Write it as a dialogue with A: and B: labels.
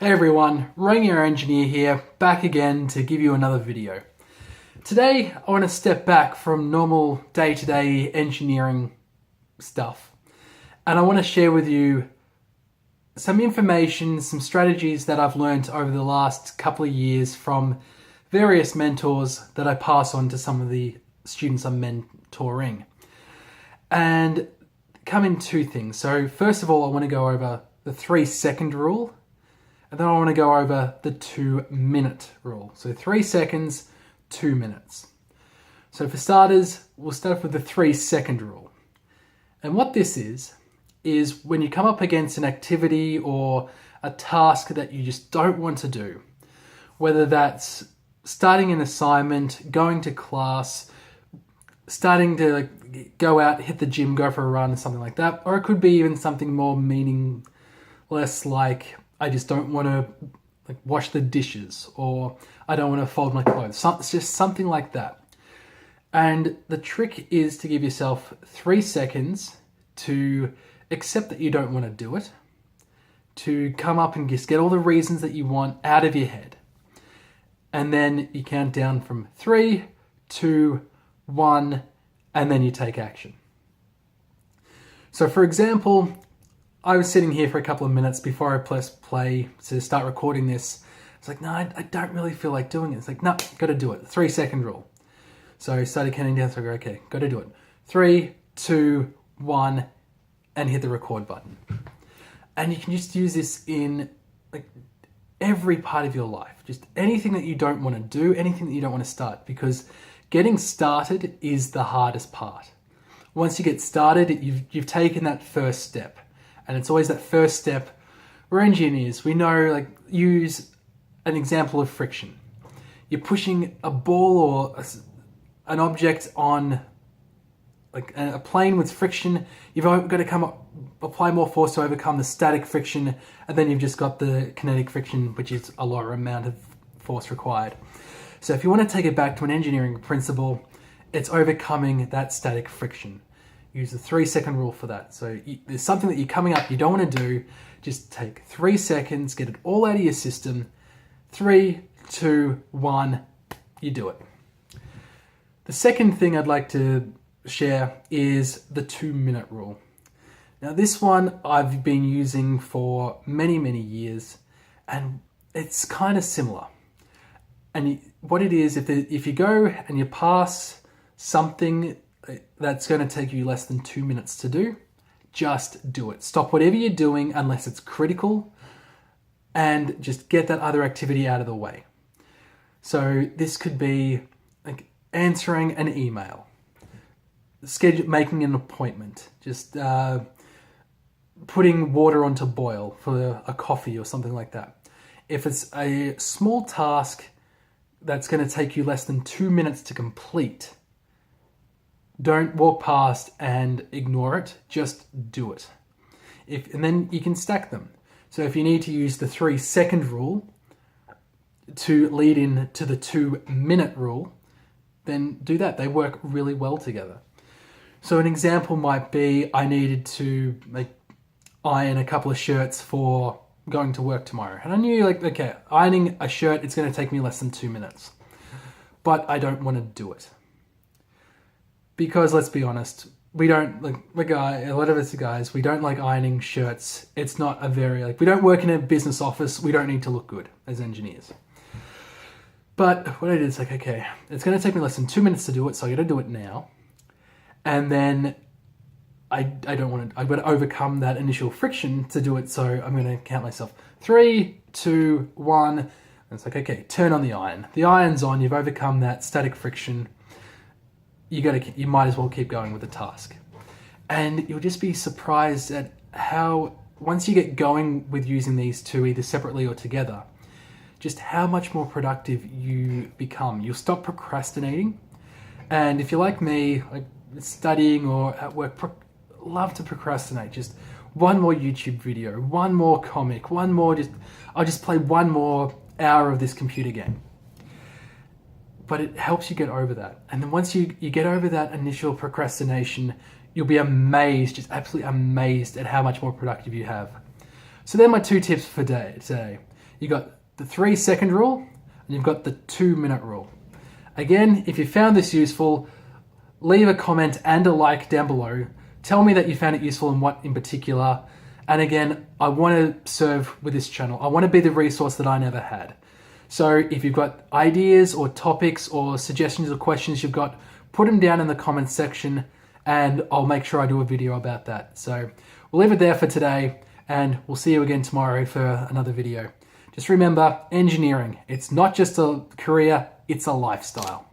A: Hey everyone, Rainier Engineer here, back again to give you another video. Today I want to step back from normal day-to-day engineering stuff and I want to share with you some information, some strategies that I've learned over the last couple of years from various mentors that I pass on to some of the students I'm mentoring. And come in two things. So first of all, I want to go over the 3-second rule. And then I want to go over the 2-minute rule. So 3 seconds, 2 minutes. So for starters, we'll start with the 3-second rule. And what this is when you come up against an activity or a task that you just don't want to do, whether that's starting an assignment, going to class, starting to go out, hit the gym, go for a run, something like that. Or it could be even something more meaningless like, I just don't want to wash the dishes, or I don't want to fold my clothes. It's just something like that. And the trick is to give yourself 3 seconds to accept that you don't want to do it, to come up and just get all the reasons that you want out of your head. And then you count down from 3, 2, 1, and then you take action. So for example, I was sitting here for a couple of minutes before I pressed play to start recording this. It's like, no, I don't really feel like doing it. It's like, no, got to do it. 3-second rule. So I started counting down. So I go, okay, got to do it. 3, 2, 1, and hit the record button. And you can just use this in every part of your life. Just anything that you don't want to do, anything that you don't want to start, because getting started is the hardest part. Once you get started, you've taken that first step. And it's always that first step. We're engineers. We know, use an example of friction. You're pushing a ball or an object on a plane with friction. You've got to apply more force to overcome the static friction, and then you've just got the kinetic friction, which is a lower amount of force required. So if you want to take it back to an engineering principle, it's overcoming that static friction. Use the 3-second rule for that. So there's something that you're coming up you don't want to do. Just take 3 seconds, get it all out of your system. 3, 2, 1, you do it. The second thing I'd like to share is the 2-minute rule. Now this one I've been using for many, many years, and it's kind of similar. And what it is, if you go and you pass something that's going to take you less than 2 minutes to do, just do it. Stop whatever you're doing unless it's critical and just get that other activity out of the way. So this could be answering an email, making an appointment, just putting water onto boil for a coffee or something like that. If it's a small task that's going to take you less than 2 minutes to complete, don't walk past and ignore it, just do it. And then you can stack them. So if you need to use the 3-second rule to lead in to the 2-minute rule, then do that. They work really well together. So an example might be, I needed to iron a couple of shirts for going to work tomorrow. And I knew okay, ironing a shirt, it's going to take me less than 2 minutes. But I don't want to do it. Because let's be honest, we don't a lot of us are guys, we don't like ironing shirts. It's not a very, we don't work in a business office. We don't need to look good as engineers. But what I did is okay, it's going to take me less than 2 minutes to do it. So I got to do it now. And then I've got to overcome that initial friction to do it. So I'm going to count myself 3, 2, 1. And it's okay, turn on the iron. The iron's on. You've overcome that static friction. You might as well keep going with the task. And you'll just be surprised at how, once you get going with using these two either separately or together, just how much more productive you become. You'll stop procrastinating. And if you're like me, studying or at work, love to procrastinate. Just one more YouTube video, one more comic, I'll just play one more hour of this computer game. But it helps you get over that. And then once you get over that initial procrastination, you'll be amazed, just absolutely amazed at how much more productive you have. So they're my 2 tips for today. You've got the 3-second rule, and you've got the 2-minute rule. Again, if you found this useful, leave a comment and a like down below. Tell me that you found it useful and what in particular. And again, I want to serve with this channel. I want to be the resource that I never had. So if you've got ideas or topics or suggestions or questions you've got, put them down in the comments section and I'll make sure I do a video about that. So we'll leave it there for today and we'll see you again tomorrow for another video. Just remember, engineering, it's not just a career, it's a lifestyle.